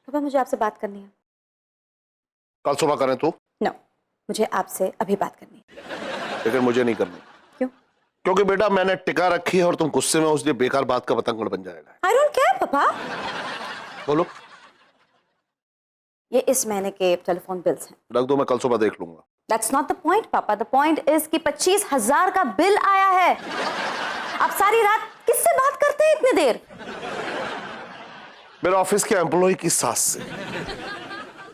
पापा मुझे आपसे बात करनी है। कल सुबह करें तो? नो, मुझे आपसे अभी बात करनी है। लेकिन मुझे नहीं करनी। क्यों? क्योंकि बेटा मैंने टिका रखी है और तुम गुस्से में उसलिए बेकार बात का पतंगड़ बन जाएगा। आई डोंट केयर पापा। बोलो। ये इस महीने के टेलीफोन बिल्स हैं। रख दो, मैं कल सुबह देख लूंगा। That's not the point, पापा। The point is कि 25,000 का बिल आया है। आप सारी रात किससे बात करते हैं इतनी देर? मेरे ऑफिस के एम्प्लॉय की सास से।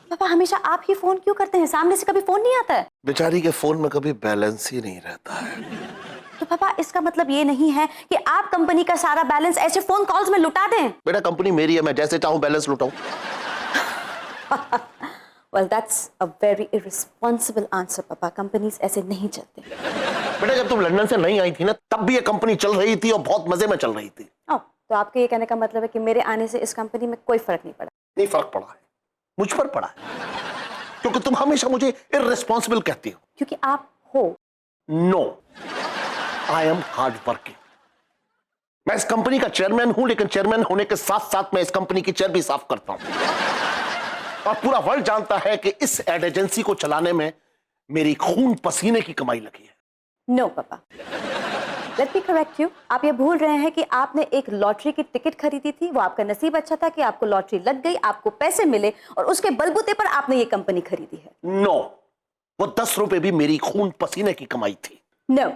पापा हमेशा आप ही फोन क्यों करते हैं? सामने से कभी फोन नहीं आता है? बेचारी के फोन में कभी बैलेंस ही नहीं रहता है। तो पापा इसका मतलब ये नहीं है कि आप कंपनी का सारा बैलेंस ऐसे फोन कॉल्स में लुटा दें। बेटा कंपनी मेरी है, मैं जैसे चाहूं बैलेंस लुटाऊं। Well, that's a very irresponsible answer, पापा। कंपनीज ऐसे नहीं चलते। बेटा जब तुम लंदन से नहीं आई थी ना, तब भी ये कंपनी चल रही थी और बहुत मजे में चल रही थी। तो आपके ये कहने का मतलब है कि मेरे आने से इस कंपनी में कोई फर्क नहीं पड़ा? नहीं फर्क पड़ा है, मुझ पर पड़ा है, क्योंकि तुम हमेशा मुझे इररिस्पॉन्सिबल कहती हो। क्योंकि आप हो। No, I am hard working. मैं इस कंपनी का चेयरमैन हूं, लेकिन चेयरमैन होने के साथ साथ मैं इस कंपनी की चेयर भी साफ करता हूं। और पूरा वर्ल्ड जानता है कि इस एड एजेंसी को चलाने में मेरी खून पसीने की कमाई लगी है। नो पापा, लेट मी करेक्ट यू। आप ये भूल रहे हैं कि आपने एक लॉटरी की टिकट खरीदी थी। वो आपका नसीब अच्छा था कि आपको लॉटरी लग गई, आपको पैसे मिले और उसके बलबूते पर आपने ये कंपनी खरीदी है। नो, वो 10 रुपए भी मेरी खून पसीने की कमाई थी। नो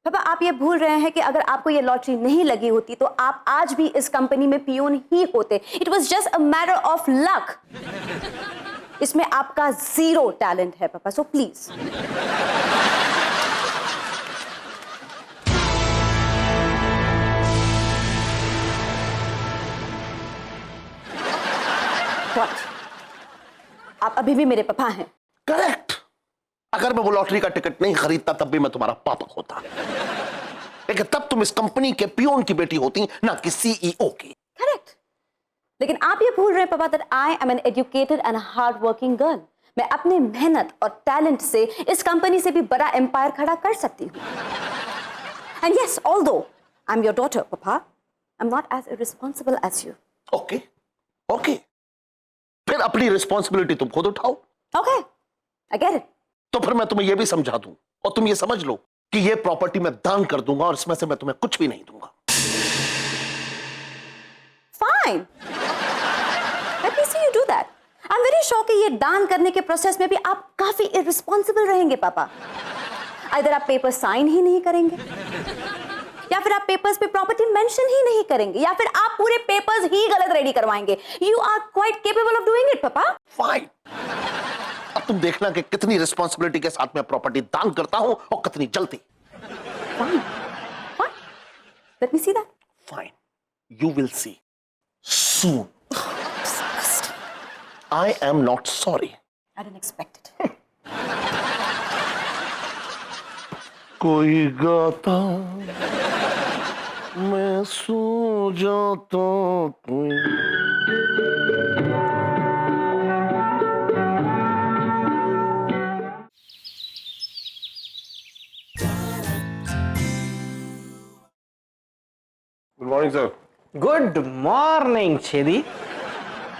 पापा, आप ये भूल रहे हैं कि अगर आपको ये लॉटरी नहीं लगी होती तो आप आज भी इस कंपनी में पियून ही होते। It was just a matter of luck. इसमें आपका जीरो टैलेंट है पापा, सो प्लीज। आप अभी भी मेरे पापा हैं। करेक्ट। अगर मैं वो लॉटरी का टिकट नहीं खरीदता तब भी मैं तुम्हारा पापा होता, लेकिन तब तुम इस कंपनी के पियोन की बेटी होती, ना कि सीईओ की। करेक्ट। लेकिन आप ये भूल रहे हैं पापा that I M an educated and hard working girl. मैं अपने मेहनत और टैलेंट से इस कंपनी से भी बड़ा एम्पायर खड़ा कर सकती हूँ। And yes, although I am your daughter पापा, I am not as irresponsible as you. Okay okay, फिर अपनी रिस्पॉन्सिबिलिटी तुम खुद उठाओ। Okay, I get it. तो फिर मैं तुम्हें यह भी समझा दूं और तुम ये समझ लो कि ये प्रॉपर्टी मैं दान कर दूंगा और इसमें से मैं तुम्हें कुछ भी नहीं दूंगा। Fine, let me see you do that. I am very sure कि ये दान करने के प्रोसेस में भी आप काफी इररिस्पॉन्सिबल रहेंगे पापा। इधर आप पेपर साइन ही नहीं करेंगे, या फिर आप पेपर्स पे प्रॉपर्टी मेंशन ही नहीं करेंगे, या फिर आप पूरे पेपर्स ही गलत रेडी करवाएंगे। You are quite capable of doing it पापा। फाइन, अब तुम देखना कि कितनी रिस्पॉन्सिबिलिटी के साथ मैं प्रॉपर्टी दान करता हूं और कितनी जल्दी। Fine, fine, let me see that. Fine, you will see soon. I am not sorry. I didn't expect it. कोई गाता मैं सो जाता, कोई good morning sir. Good morning Chhedi.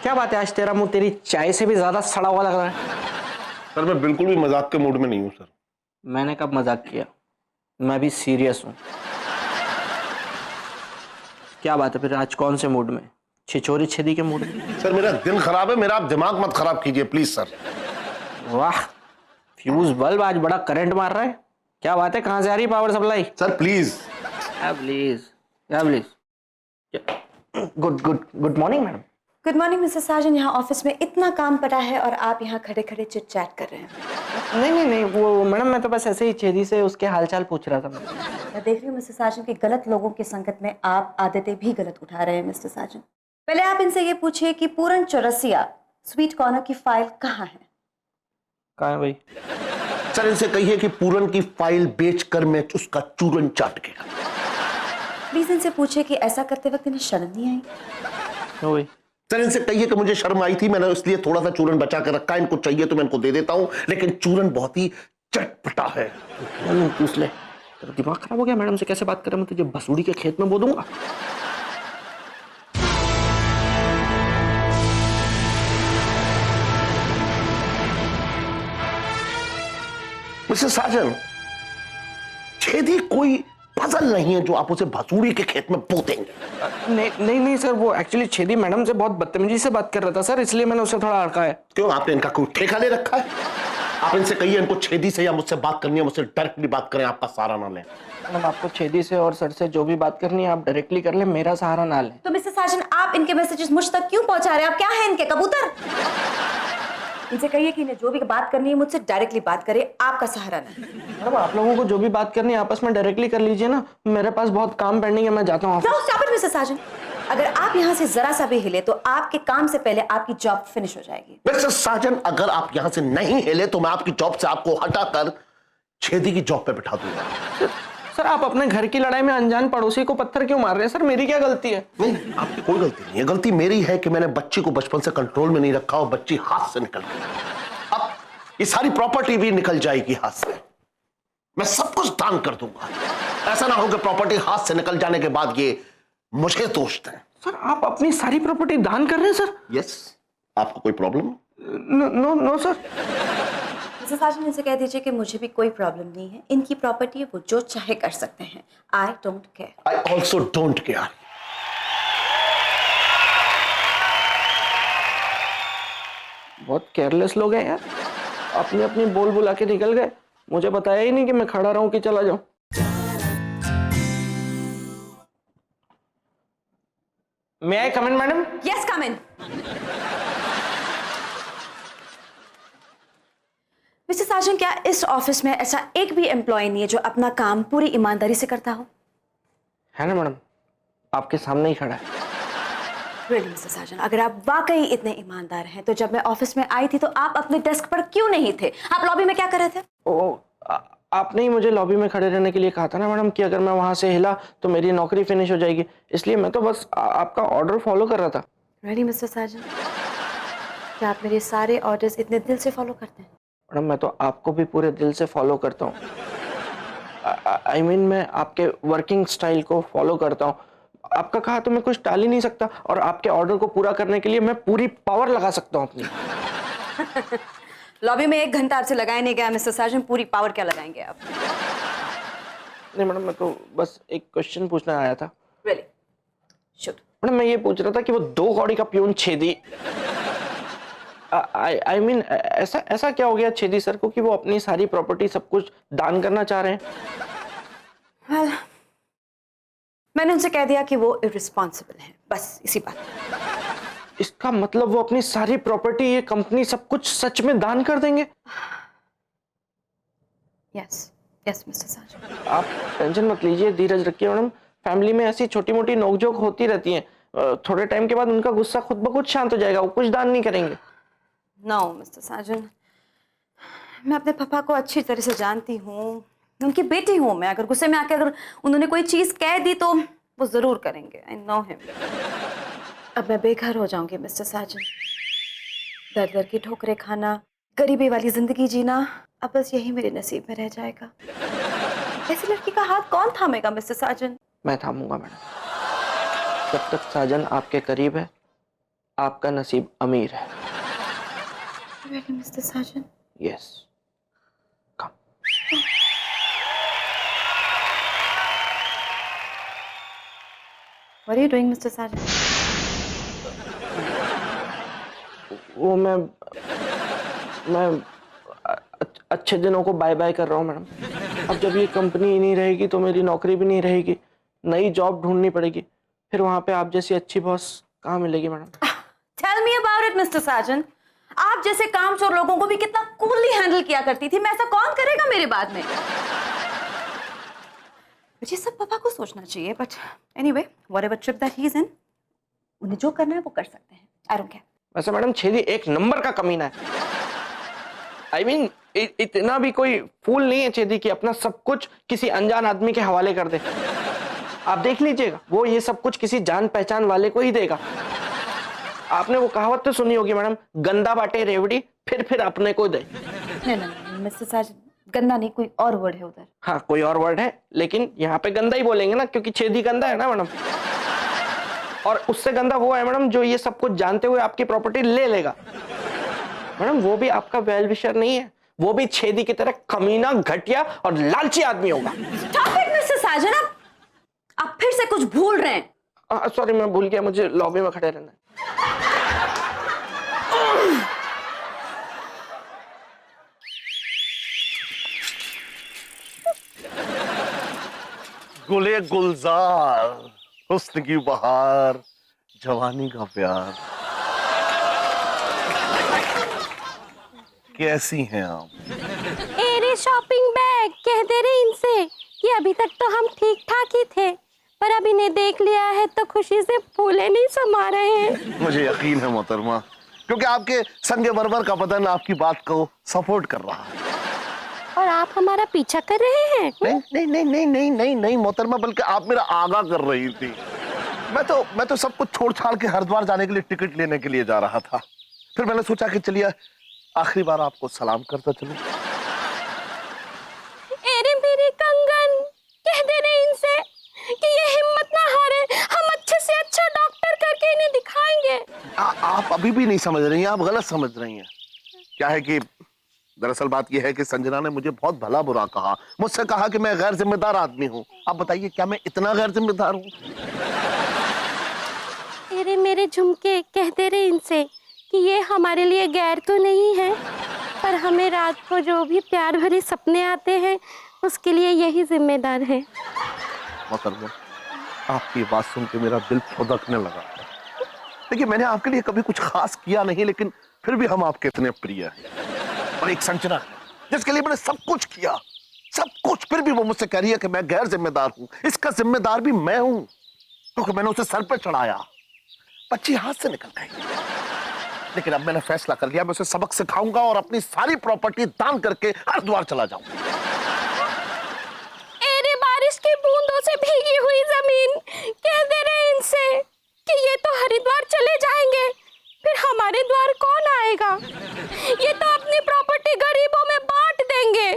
क्या बात है, आज तेरा मुंह तेरी चाय से भी ज्यादा सड़ा हुआ लग रहा है। सर मैं बिल्कुल भी मजाक के मूड में नहीं हूं सर। मैंने कब मजाक किया, मैं भी सीरियस हूं। क्या बात है फिर, आज कौन से मूड में? छिछोरी छेदी के मूड में? सर मेरा दिन खराब है, मेरा आप दिमाग मत खराब कीजिए प्लीज सर। वाह, फ्यूज बल्ब आज बड़ा करंट मार रहा है। क्या बात है, कहां से आ रही power supply? Sir please please please. Good good good morning madam. Good morning Mrs Sajan. यहाँ ऑफिस में इतना काम पड़ा है और आप यहाँ खड़े खड़े चिट चैट कर रहे हैं। नहीं नहीं नहीं, वो मैडम मैं तो बस ऐसे ही छेदी से उसके हालचाल पूछ रहा था। मैं देख रही हूँ मिस्टर साजन कि गलत लोगों की संगत में आप आदतें भी गलत उठा रहे हैं मिस्टर साजन। पहले आप इनसे ये पूछिए कि पूरन चौरसिया स्वीट कॉर्नर की फाइल कहाँ है? कहाँ है भाई? सर इनसे कहिए कि पूरन की फाइल बेचकर मैं उसका चूरन चाट के। प्लीज इनसे पूछिए कि ऐसा करते वक्त इन्हें शर्म नहीं आई? क्यों भाई? सर इनसे कहिए कि मुझे शर्म आई थी, मैंने इसलिए थोड़ा सा चूरन बचा कर रखा है, इनको चाहिए तो मैं इनको दे देता हूं, लेकिन चूरन बहुत ही चटपटा है। मैडम पूछ ले, तेरा दिमाग खराब हो गया? मैडम से कैसे बात करें? मैं तुझे भसूड़ी के खेत में बो दूंगा। मिस्टर साजन, छेदी कोई पजल नहीं है जो आप उसे भसूड़ी के खेत में बो देंगे। नहीं सर, वो एक्चुअली छेदी मैडम से बहुत बदतमीजी से बात कर रहा था सर, इसलिए मैंने उसे थोड़ा अड़का है। क्यों, आपने इनका कोई ठेका ले रखा है? आप इनसे कहिए इनको छेदी से या मुझसे बात करनी है, मुझसे डायरेक्टली बात करें, आपका सहारा ना लें। मैडम आपको छेदी से और सर से जो भी बात करनी है आप डायरेक्टली कर ले, मेरा सहारा ना लें। तो मिस्टर साजन, आप इनके मैसेजेस मुझ तक क्यों पहुंचा रहे हैं? आप क्या है इनके कबूतर? इनसे कहिए कि इन्हें जो भी बात करनी है मुझसे डायरेक्टली बात करे, आपका सहारा नहीं। मैडम आप लोगों को जो भी बात करनी है आपस में डायरेक्टली कर लीजिए ना, मेरे पास बहुत काम पेंडिंग है, मैं जाता हूँ। No, stop it, मिस्टर साजन। अगर आप यहाँ से जरा सा भी हिले तो आपके काम से पहले आपकी जॉब फिनिश हो जाएगी। मिस्टर साजन, अगर आप यहां से नहीं हिले तो मैं आपकी जॉब से आपको हटाकर छेदी की जॉब पे बिठा दूंगा। सर आप अपने घर की लड़ाई में अनजान पड़ोसी को पत्थर क्यों मार रहे हैं? सर मेरी क्या गलती है? नहीं, आपकी कोई गलती नहीं है। गलती मेरी है कि मैंने बच्ची को बचपन से कंट्रोल में नहीं रखा और बच्ची हाथ से निकल गई। अब ये सारी प्रॉपर्टी भी निकल जाएगी हाथ से। मैं सब कुछ दान कर दूंगा। ऐसा ना हो कि प्रॉपर्टी हाथ से निकल जाने के बाद ये मुझे दोष दें। सर आप अपनी सारी प्रॉपर्टी दान कर रहे हैं सर? यस, आपको कोई problem? No sir. Mister Sajan, इनसे कह दीजिए कि मुझे भी कोई प्रॉब्लम नहीं है। इनकी प्रॉपर्टी है, वो जो चाहे कर सकते हैं। I don't care. I also don't care. बहुत केयरलेस लोग हैं यार, अपनी अपनी बोल बुला के निकल गए, मुझे बताया ही नहीं कि मैं खड़ा रहूं कि चला जाऊं। मे आई कम इन मैडम? यस, कम इन। मिस्टर साजन, क्या इस ऑफिस में ऐसा एक भी एम्प्लॉय नहीं है जो अपना काम पूरी ईमानदारी से करता हो? है ना मैडम, आपके सामने ही खड़ा है। Really, मिस्टर साजन, अगर आप वाकई इतने ईमानदार हैं तो जब मैं ऑफिस में आई थी तो आप अपने डेस्क पर क्यों नहीं थे? आप लॉबी में क्या कर रहे थे? आपने ही मुझे लॉबी में खड़े रहने के लिए कहा था ना मैडम कि अगर मैं वहां से हिला तो मेरी नौकरी फिनिश हो जाएगी, इसलिए मैं तो बस आपका ऑर्डर फॉलो कर रहा था। Really, मिस्टर साजन, क्या आप मेरे सारे ऑर्डर्स इतने दिल से फॉलो करते हैं? मैडम मैं तो आपको भी पूरे दिल से फॉलो करता हूँ। I mean, मैं आपके वर्किंग स्टाइल को फॉलो करता हूँ। आपका कहा तो मैं कुछ टाल ही नहीं सकता, और आपके ऑर्डर को पूरा करने के लिए मैं पूरी पावर लगा सकता हूँ अपनी। लॉबी में 1 घंटा आपसे लगाया नहीं गया मिस्टर साजन, पूरी पावर क्या लगाएंगे आप? नहीं मैडम, मैं तो बस एक क्वेश्चन पूछने आया था। Really? Shoot. मैडम मैं ये पूछ रहा था कि वो 2 कौड़ी का प्यून छेदी, I mean, ऐसा क्या हो गया छेदी सर को कि वो अपनी सारी प्रॉपर्टी सब कुछ दान करना चाह रहे हैं? Well, मैंने उनसे कह दिया कि वो इररिस्पॉन्सिबल हैं, बस इसी बात। इसका मतलब वो अपनी सारी प्रॉपर्टी, ये कंपनी, सब कुछ सच में दान कर देंगे? Yes yes mister Sajan. आप टेंशन मत लीजिए, धीरज रखिए मैडम। फैमिली में ऐसी छोटी मोटी नोकझोंक होती रहती है, थोड़े टाइम के बाद उनका गुस्सा खुद ब खुद शांत हो जाएगा, वो कुछ दान नहीं करेंगे। नो मिस्टर साजन, मैं अपने पापा को अच्छी तरह से जानती हूँ, उनकी बेटी हूँ मैं। अगर गुस्से में आके अगर उन्होंने कोई चीज कह दी तो वो जरूर करेंगे। I know him. अब मैं बेघर हो जाऊंगी मिस्टर साजन, दर दर की ठोकरें खाना, गरीबी वाली जिंदगी जीना, अब बस यही मेरे नसीब में रह जाएगा। ऐसी लड़की का हाथ कौन थामेगा मिस्टर साजन? मैं थामूंगा मैडम। जब तक साजन आपके करीब है, आपका नसीब अमीर है। Really, Mr Sajan? Yes, come. What are you doing, Mr Sajan? वो मैं अच्छे दिनों को बाय बाय कर रहा हूँ मैडम। अब जब ये कंपनी नहीं रहेगी तो मेरी नौकरी भी नहीं रहेगी, नई जॉब ढूंढनी पड़ेगी, फिर वहां पे आप जैसी अच्छी बॉस कहाँ मिलेगी madam? Tell me about it, Mr Sajan. आप जैसे कामचोर लोगों को भी कितना कूलली हैंडल किया करती थी, मैं ऐसा कौन करेगा मेरे बाद में? मुझे सब पापा को सोचना चाहिए, but anyway, whatever trip that he is in, उन्हें जो करना है वो कर सकते हैं। I don't care. वैसे मैडम छेदी एक नंबर का कमीना है। I mean, इतना भी कोई फूल नहीं है छेदी कि अपना सब कुछ किसी अनजान आदमी के हवाले कर दे। आप देख लीजिएगा, वो ये सब कुछ किसी जान पहचान वाले को ही देगा। आपने वो कहावत तो सुनी होगी मैडम, गंदा बाटे रेवड़ी फिर अपने को दे। नहीं मिस्टर साजन, गंदा नहीं, कोई और वर्ड है उधर। हाँ कोई और वर्ड है, लेकिन यहाँ पे गंदा ही बोलेंगे ना, क्योंकि छेदी गंदा है ना मैडम। और उससे गंदा वो है मैडम जो ये सब कुछ जानते हुए आपकी प्रॉपर्टी ले लेगा। मैडम वो भी आपका वेल विशर नहीं है, वो भी छेदी की तरह कमीना, घटिया और लालची आदमी होगा। Stop it, मिस्टर साजन, आप फिर से कुछ भूल रहे हैं। सॉरी मैं भूल गया, मुझे लॉबी में खड़े रहना है। गुले गुलजार, हुस्न की बहार, जवानी का प्यार। कैसी हैं आप? एरे शॉपिंग बैग कह दे रहे इनसे कि अभी तक तो हम ठीक ठाक ही थे, पर अब इन्हें देख लिया है तो खुशी से फूले नहीं समा रहे हैं। मुझे यकीन है मोहतरमा, क्योंकि आपके संगे बरबर का बदन आपकी बात को सपोर्ट कर रहा है। और आप हमारा पीछा कर रहे हैं? नहीं नहीं नहीं नहीं नहीं नहीं नहीं मोहतरमा, बल्कि आप मेरा आगा कर रही थी। मैं तो सब कुछ छोड़ छाड़ के हरिद्वार जाने के लिए टिकट लेने के लिए जा रहा था। फिर मैंने सोचा कि चलिए आखिरी बार आपको सलाम करता चलूं। एरे मेरे कंगन, कह दे रहे इनसे कि ये हिम्मत ना हारे, हम अच्छे से अच्छा डॉक्टर करके इन्हें दिखाएंगे। आप अभी भी नहीं समझ रही हैं, आप गलत समझ रही हैं। क्या है कि दरअसल बात यह है कि संजना ने मुझे बहुत भला बुरा कहा, मुझसे कहा कि मैं गैर जिम्मेदार आदमी हूँ। आप बताइए क्या मैं इतना गैर जिम्मेदार हूँ? एरे मेरे झुमके, कह दे रहे इनसे कि ये हमारे लिए गैर तो नहीं है, पर हमें रात को जो भी प्यार भरे सपने आते हैं उसके लिए यही जिम्मेदार है। मोहतरमा, आपकी बात सुन के मेरा दिल फुदकने लगा। देखिए मैंने आपके लिए कभी कुछ खास किया नहीं, लेकिन फिर भी हम आपके इतने प्रिय हैं। और एक संजना जिसके लिए मैंने सब कुछ किया, सब कुछ, फिर भी वो मुझसे कह रही है कि मैं गैर जिम्मेदार हूं। इसका जिम्मेदार भी मैं हूं, क्योंकि मैंने उसे सर पे चढ़ाया, बच्ची हाथ से निकल गई। लेकिन अब मैंने फैसला कर लिया, मैं उसे सबक सिखाऊंगा और अपनी सारी प्रॉपर्टी दान करके हरिद्वार चला जाऊंगा। एरे बारिश की बूंदों से भीगी हुई जमीन, कह दे रहे इनसे कि ये तो हरिद्वार चले जाएंगे, फिर हमारे द्वार कौन आएगा? ये तो अपनी प्रॉपर्टी गरीबों में बांट देंगे,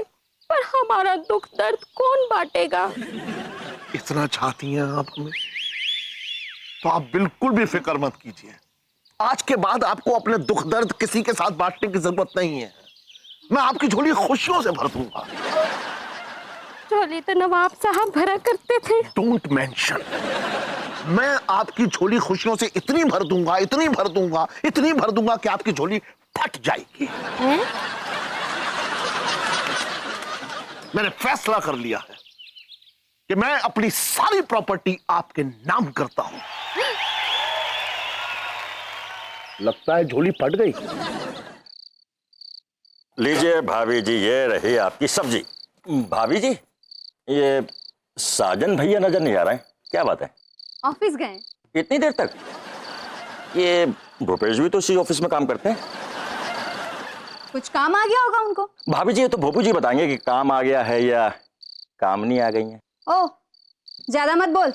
पर हमारा दुख दर्द कौन बांटेगा? इतना चाहती हैं आप हमें, तो आप बिल्कुल भी फिक्र मत कीजिए। आज के बाद आपको अपने दुख दर्द किसी के साथ बांटने की जरूरत नहीं है। मैं आपकी झोली खुशियों से भर दूंगा। झोली तो नवाब साहब भरा करते थे। Don't mention. मैं आपकी झोली खुशियों से इतनी भर दूंगा, इतनी भर दूंगा, इतनी भर दूंगा कि आपकी झोली फट जाएगी। मैंने फैसला कर लिया है कि मैं अपनी सारी प्रॉपर्टी आपके नाम करता हूं। लगता है झोली फट गई। लीजिए भाभी जी, ये रही आपकी सब्जी। भाभी जी, ये साजन भैया नजर नहीं आ रहे हैं, क्या बात है? ऑफिस गए? इतनी देर तक? ये भूपेश भी तो इसी ऑफिस में काम करते हैं। कुछ काम आ गया होगा उनको। भाभी जी ये तो भूपू जी बताएंगे कि काम आ गया है या काम नहीं आ गई है। ओ, ज्यादा मत बोल।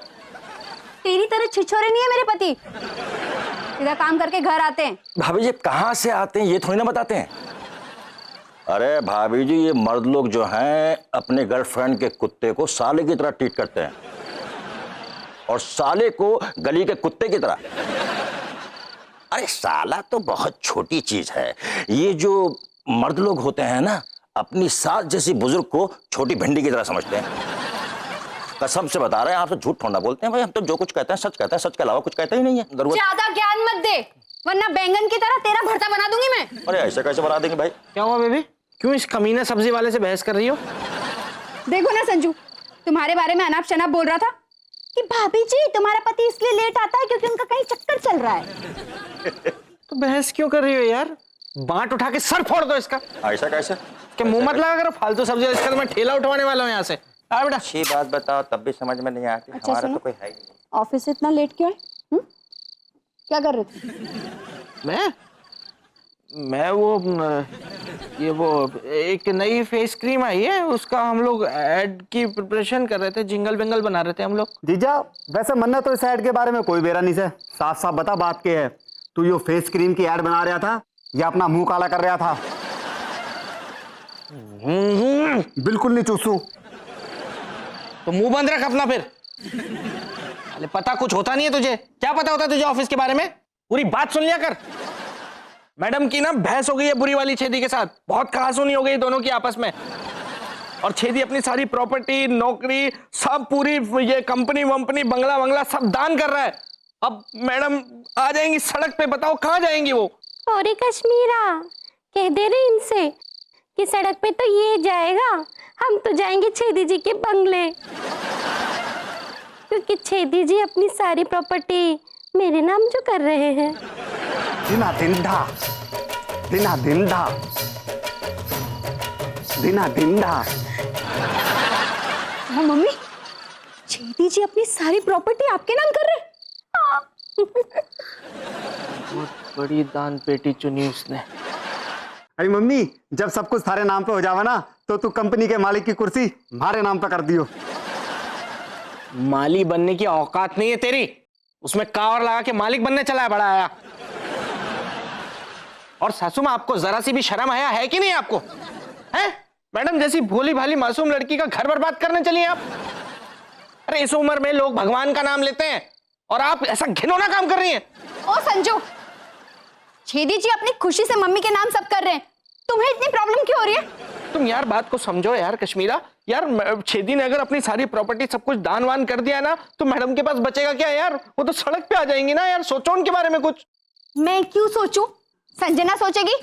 तेरी तरह छिछोरे नहीं है मेरे पति, सीधा काम करके घर आते हैं। भाभी जी कहाँ से आते हैं ये थोड़ी ना बताते हैं। अरे भाभी जी, ये मर्द लोग जो हैं अपने गर्लफ्रेंड के कुत्ते को साले की तरह ट्रीट करते हैं, और साले को गली के कुत्ते की तरह। अरे साला तो बहुत छोटी चीज है। ये जो मर्द लोग होते हैं ना, अपनी सास जैसी बुजुर्ग को छोटी भिंडी की तरह समझते हैं। कसम से बता रहे हैं, आपसे झूठ थोड़ा बोलते हैं भाई। हम तो जो कुछ कहते हैं सच कहते हैं, सच के अलावा कुछ कहते ही नहीं है। ज्यादा ज्ञान मत दे, वरना बैंगन की तरह तेरा भरता बना दूंगी मैं। अरे ऐसे कैसे बना देंगे भाई? क्या हुआ बेबी, क्यों इस कमीने सब्जी वाले से बहस कर रही हो? देखो ना संजू, तुम्हारे बारे में अनाप शनाप बोल रहा था कि भाभी जी तुम्हारा पति इसलिए लेट आता है क्योंकि उनका कहीं चक्कर चल रहा है। तो बहस क्यों कर रही हो यार? बांट उठा के सर फोड़ दो इसका। ऐसा कैसे? क्या मुंह मत लगा करो फालतू सब्जी, इसका तो मैं ठेला उठवाने वाला हूँ यहाँ से। आ बेटा। अच्छी बात बताओ, तब भी समझ में नहीं आती। अच्छा, हमारा सुनो। तो कोई है ही नहीं। ऑफिस से इतना लेट क्यों है? क्या कर रहे थे? मैं वो एक नई फेस क्रीम आई है, उसका हम लोग ऐड की प्रिपरेशन कर रहे थे, जिंगल बिंगल बना रहे थे हम लोग। जीजा वैसे मन्ना तो इस ऐड के बारे में कोई बेरा नहीं से, साफ साफ बता बात क्या है। तू यो फेस क्रीम की ऐड बना रहा था या अपना मुंह काला कर रहा था? बिल्कुल नहीं चूसू। तो मुंह बंद रख अपना फिर। अरे पता कुछ होता नहीं है तुझे? क्या पता होता है तुझे ऑफिस के बारे में? पूरी बात सुन लिया कर। मैडम की ना बहस हो गई है बुरी वाली छेदी के साथ, बहुत कहासुनी हो गई दोनों की आपस में। और छेदी अपनी सारी प्रॉपर्टी, नौकरी, सब पूरी ये कंपनी वंपनी, बंगला बंगला सब दान कर रहा है। अब मैडम आ जाएंगी सड़क पे, बताओ कहाँ जाएंगी वो? अरे कश्मीरा, कह दे रहे इनसे कि सड़क पे तो ये जाएगा, हम तो जाएंगे छेदी जी के बंगले, क्योंकि छेदी जी अपनी सारी प्रॉपर्टी मेरे नाम जो कर रहे हैं। दिना दिन ढा, दिना दिन ढा, दिना दिन ढा। हाँ मम्मी, छेदी जी अपनी सारी प्रॉपर्टी आपके नाम कर रहे हैं? बहुत बड़ी दान पेटी चुनी उसने। अरे मम्मी, जब सब कुछ सारे नाम पे हो जावा ना, तो तू कंपनी के मालिक की कुर्सी हमारे नाम पे कर दियो। माली बनने की औकात नहीं है तेरी, उसमें कावर लगा के मालिक बनने चला है बड़ा आया। और सासू मां, आपको जरा सी भी शर्म आया है कि नहीं आपको? हैं? मैडम जैसी भोली भाली मासूम लड़की का घर बर्बाद करने चली आप। अरे इस उम्र में लोग भगवान का नाम लेते हैं और आप ऐसा घिनौना काम कर रही हैं। ओ संजू, छेदी जी अपनी खुशी से मम्मी के नाम सब कर रहे हैं, तुम्हें इतनी प्रॉब्लम क्यों हो रही है? तुम यार बात को समझो यार कश्मीरा। यार छेदी ने अगर अपनी सारी प्रॉपर्टी सब कुछ दान वान कर दिया ना, तो मैडम के पास बचेगा क्या यार? वो तो सड़क पे आ जाएंगी ना यार। सोचो उनके बारे में कुछ। मैं क्यों सोचूं? संजना सोचेगी।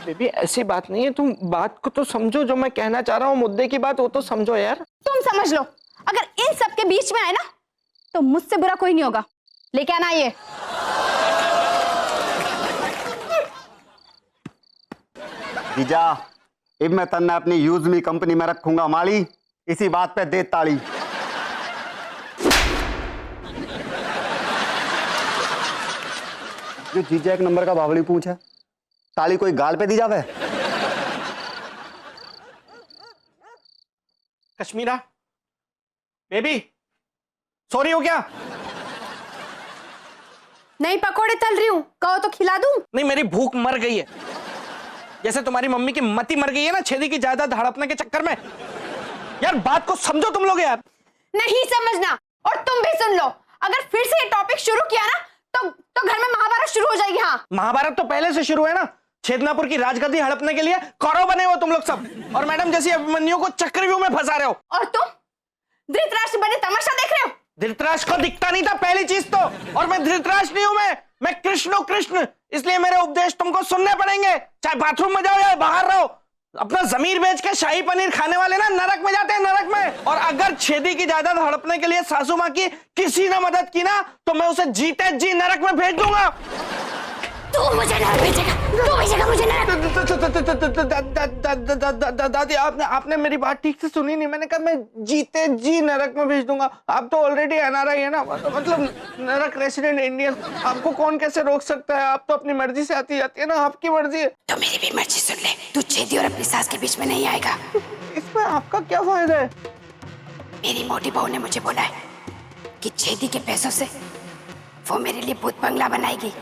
बेबी ऐसी बात नहीं है, तुम बात को तो समझो। जो मैं कहना चाह रहा हूँ, मुद्दे की बात वो तो समझो यार। तुम समझ लो, अगर इन सब के बीच में आए ना, तो मुझसे बुरा कोई नहीं होगा। लेके आना ये। जीजा, अब मैं तन्ने अपनी यूज मी कंपनी में रखूंगा माली, इसी बात पे दे ताली। जो जीजा एक नंबर का बावली पूछ है, ताली कोई गाल पे दी जावे? कश्मीरा बेबी, सो रही हो क्या? नहीं, पकोड़े तल रही हूँ, कहो तो खिला दूं? नहीं, मेरी भूख मर गई है, जैसे तुम्हारी मम्मी की मति मर गई है ना छेदी की जायदाद हड़पने के चक्कर में। यार बात को समझो तुम लोग यार। नहीं समझना, और तुम भी सुन लो, अगर फिर से ये टॉपिक शुरू किया ना, तो घर में महाभारत शुरू हो जाएगी। हाँ, महाभारत तो पहले से शुरू है ना। छेदनापुर की राजगद्दी हड़पने के लिए कौरव बने हो तुम लोग सब, और मैडम जैसी अभिमन्यु को चक्रव्यूह में फंसा रहे हो। और तुम धृतराष्ट्र बने तमाशा देख रहे हो। धृतराष्ट्र को दिखता नहीं था पहली चीज तो, और मैं धृतराष्ट्र नहीं हूं, मैं कृष्ण हूं, कृष्ण। इसलिए मेरे उपदेश तुमको सुनने पड़ेंगे, चाहे बाथरूम में जाओ या बाहर रहो। अपना जमीर बेच के शाही पनीर खाने वाले ना नरक में जाते हैं, नरक में। और अगर छेदी की जायदाद हड़पने के लिए सासू मां की किसी ने मदद की ना, तो मैं उसे जीते जी नरक में भेज दूंगा। तू मुझे नरक भेजेगा, तू भेजेगा मुझे नरक। दादी, आपने मेरी बात ठीक से सुनी नहीं। मैंने कहा मैं जीते जी नरक में भेज दूंगा। आप तो ऑलरेडी एनआरआई है ना, मतलब नरक रेसिडेंट इंडियन। आपको कौन कैसे रोक सकता है? आप तो अपनी मर्जी से आती जाती है ना, आपकी मर्जी है। तो मेरी भी मर्जी सुन ले, तू छेदी और अपनी सास के बीच में नहीं आएगा। इसमें आपका क्या फायदा है? मेरी मोटी बहू ने मुझे बोला है कि छेदी के पैसों से वो मेरे लिए भूत बंगला बनाएगी।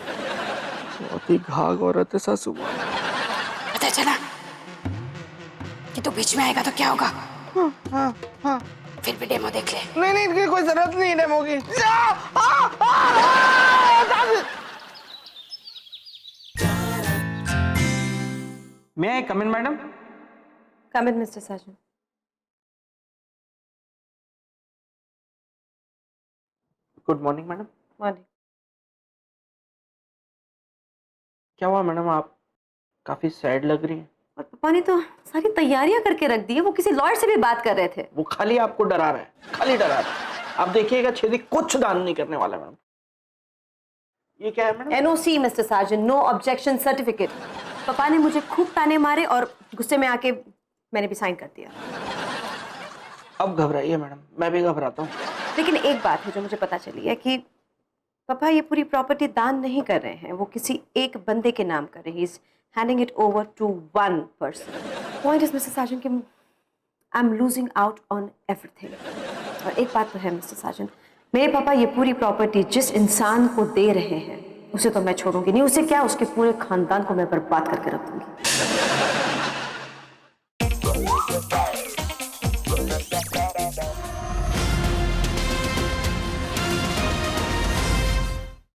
बहुत ही घाघ औरत है सासू। पता चला कि तू बीच में आएगा तो क्या होगा? हाँ। फिर भी डेमो देख ले। नहीं, इनकी कोई जरूरत नहीं है डेमो की। May I come in, madam? Come in, Mr. Sargent. Good morning, madam. Morning. क्या हुआ मैडम, आप काफी सैड लग रही हैं। और पापा ने तो सारी तैयारियां करके रख दी है, वो किसी लॉयर से भी बात कर रहे थे। वो खाली आपको डरा रहा है, खाली डरा रहा है। आप देखिएगा छेदी कुछ दान नहीं करने वाला मैडम। ये क्या है madam? NOC mister sergeant, no objection certificate. पापा ने मुझे खूब ताने मारे और गुस्से में आके मैंने भी साइन कर दिया। अब घबराइए मैडम, मैं भी घबराता हूँ। लेकिन एक बात है जो मुझे पता चली है कि पापा ये पूरी प्रॉपर्टी दान नहीं कर रहे हैं, वो किसी एक बंदे के नाम कर रहे हैं। He is handing it over to one person. Point is Mr sergeant कि I am losing out on everything. और एक बात तो है मिस्टर सार्जेंट, मेरे पापा ये पूरी प्रॉपर्टी जिस इंसान को दे रहे हैं उसे तो मैं छोड़ूंगी नहीं। उसे क्या, उसके पूरे खानदान को मैं बर्बाद करके रख दूंगी। superstar.